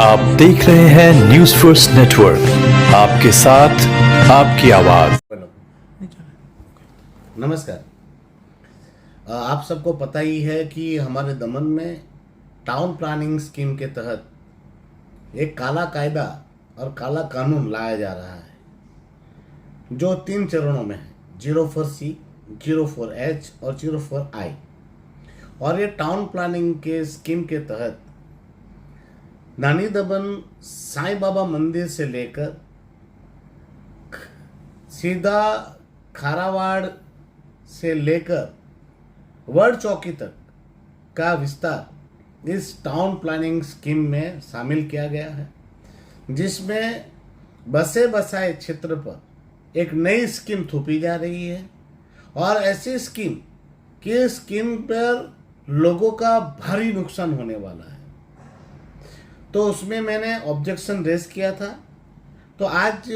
आप देख रहे हैं न्यूज फर्स्ट नेटवर्क, आपके साथ आपकी आवाज। नमस्कार। आप सबको पता ही है कि हमारे दमन में टाउन प्लानिंग स्कीम के तहत एक काला कायदा और काला कानून लाया जा रहा है, जो 3 चरणों में है, 04C, 04H और 04I। और ये टाउन प्लानिंग के स्कीम के तहत नानी दमन साईं बाबा मंदिर से लेकर सीधा खारावाड़ से लेकर वर्ड चौकी तक का विस्तार इस टाउन प्लानिंग स्कीम में शामिल किया गया है, जिसमें बसे बसाए क्षेत्र पर एक नई स्कीम थोपी जा रही है। और ऐसी स्कीम पर लोगों का भारी नुकसान होने वाला है। तो उसमें मैंने ऑब्जेक्शन रेज किया था। तो आज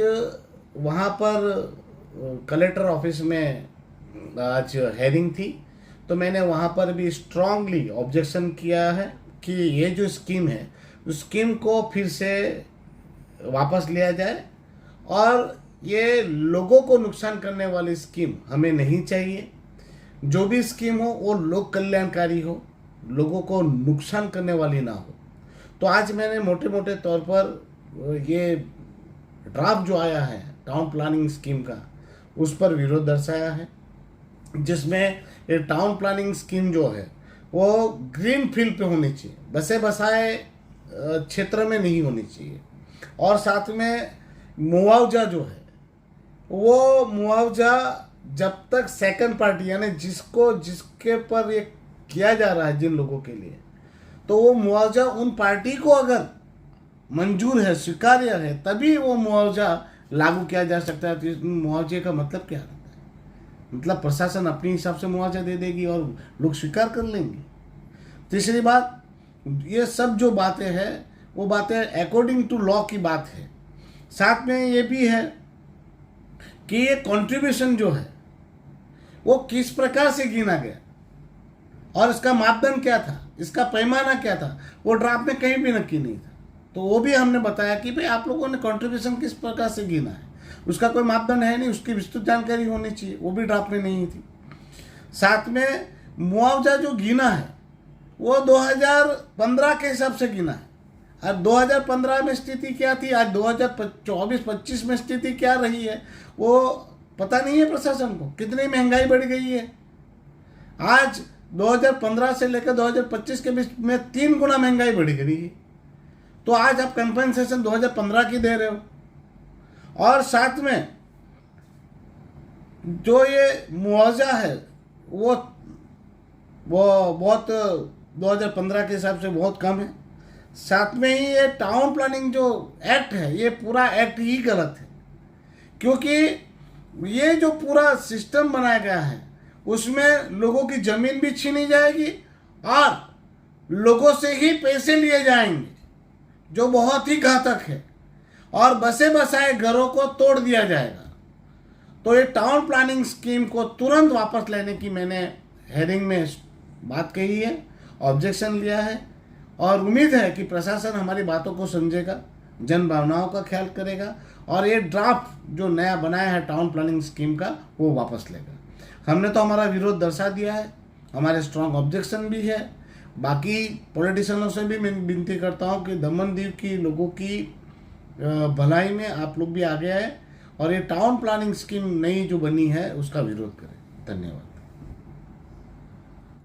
वहाँ पर कलेक्टर ऑफिस में आज हेयरिंग थी, तो मैंने वहाँ पर भी स्ट्रांगली ऑब्जेक्शन किया है कि ये जो स्कीम है उस स्कीम को फिर से वापस लिया जाए और ये लोगों को नुकसान करने वाली स्कीम हमें नहीं चाहिए। जो भी स्कीम हो वो लोक कल्याणकारी हो, लोगों को नुकसान करने वाली ना हो। तो आज मैंने मोटे मोटे तौर पर ये ड्राफ्ट जो आया है टाउन प्लानिंग स्कीम का, उस पर विरोध दर्शाया है, जिसमें ये टाउन प्लानिंग स्कीम जो है वो ग्रीन फील्ड पे होनी चाहिए, बसे बसाए क्षेत्र में नहीं होनी चाहिए। और साथ में मुआवजा जो है वो मुआवजा जब तक सेकंड पार्टी यानी जिसके पर ये किया जा रहा है, जिन लोगों के लिए, तो वो मुआवजा उन पार्टी को अगर मंजूर है, स्वीकार्य है, तभी वो मुआवजा लागू किया जा सकता है। तो मुआवजे का मतलब क्या रहता है? मतलब प्रशासन अपने हिसाब से मुआवजा दे देगी और लोग स्वीकार कर लेंगे। तीसरी बात, ये सब जो बातें हैं वो बातें अकॉर्डिंग टू लॉ की बात है। साथ में ये भी है कि ये कंट्रीब्यूशन जो है वो किस प्रकार से गिना गया और इसका मापदंड क्या था, इसका पैमाना क्या था, वो ड्राफ्ट में कहीं भी नक्की नहीं था। तो वो भी हमने बताया कि भाई आप लोगों ने कंट्रीब्यूशन किस प्रकार से गिना है, उसका कोई मापदंड है नहीं, उसकी विस्तृत जानकारी होनी चाहिए, वो भी ड्राफ्ट में नहीं थी। साथ में मुआवजा जो गिना है वो 2015 के हिसाब से गिना है। अब 2015 में स्थिति क्या थी, आज 2024-25 में स्थिति क्या रही है वो पता नहीं है प्रशासन को। कितनी महंगाई बढ़ गई है। आज 2015 से लेकर 2025 के बीच में 3 गुना महंगाई बढ़ गई है। तो आज आप कंपनसेशन 2015 की दे रहे हो। और साथ में जो ये मुआवजा है वो बहुत 2015 के हिसाब से बहुत कम है। साथ में ही ये टाउन प्लानिंग जो एक्ट है, ये पूरा एक्ट ही गलत है, क्योंकि ये जो पूरा सिस्टम बनाया गया है उसमें लोगों की जमीन भी छीनी जाएगी और लोगों से ही पैसे लिए जाएंगे, जो बहुत ही घातक है। और बसे बसाए घरों को तोड़ दिया जाएगा। तो ये टाउन प्लानिंग स्कीम को तुरंत वापस लेने की मैंने हेयरिंग में बात कही है, ऑब्जेक्शन लिया है, और उम्मीद है कि प्रशासन हमारी बातों को समझेगा, जन भावनाओं का ख्याल करेगा और ये ड्राफ्ट जो नया बनाया है टाउन प्लानिंग स्कीम का वो वापस लेगा। हमने तो हमारा विरोध दर्शा दिया है, हमारे स्ट्रॉन्ग ऑब्जेक्शन भी है। बाकी पॉलिटिशियनों से भी मैं विनती करता हूँ कि दमन दीव की लोगों की भलाई में आप लोग भी आगे आए और ये टाउन प्लानिंग स्कीम नई जो बनी है उसका विरोध करें। धन्यवाद।